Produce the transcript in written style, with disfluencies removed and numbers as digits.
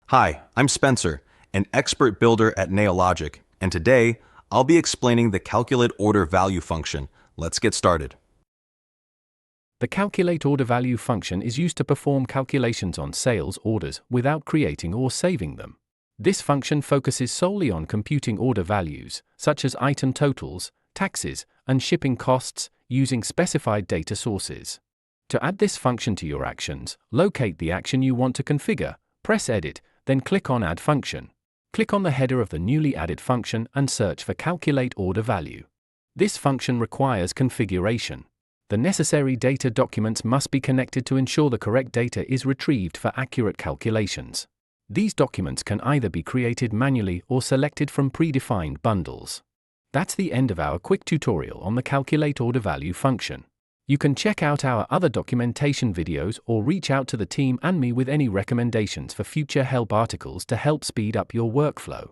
Hi, I'm Spencer, an expert builder at Neologic, and today I'll be explaining the calculate order value function. Let's get started. The calculate order value function is used to perform calculations on sales orders without creating or saving them. This function focuses solely on computing order values, such as item totals, taxes, and shipping costs, using specified data sources. To add this function to your actions, locate the action you want to configure, press Edit, then click on Add Function. Click on the header of the newly added function and search for Calculate Order Value. This function requires configuration. The necessary data documents must be connected to ensure the correct data is retrieved for accurate calculations. These documents can either be created manually or selected from predefined bundles. That's the end of our quick tutorial on the Calculate Order Value function. You can check out our other documentation videos or reach out to the team and me with any recommendations for future help articles to help speed up your workflow.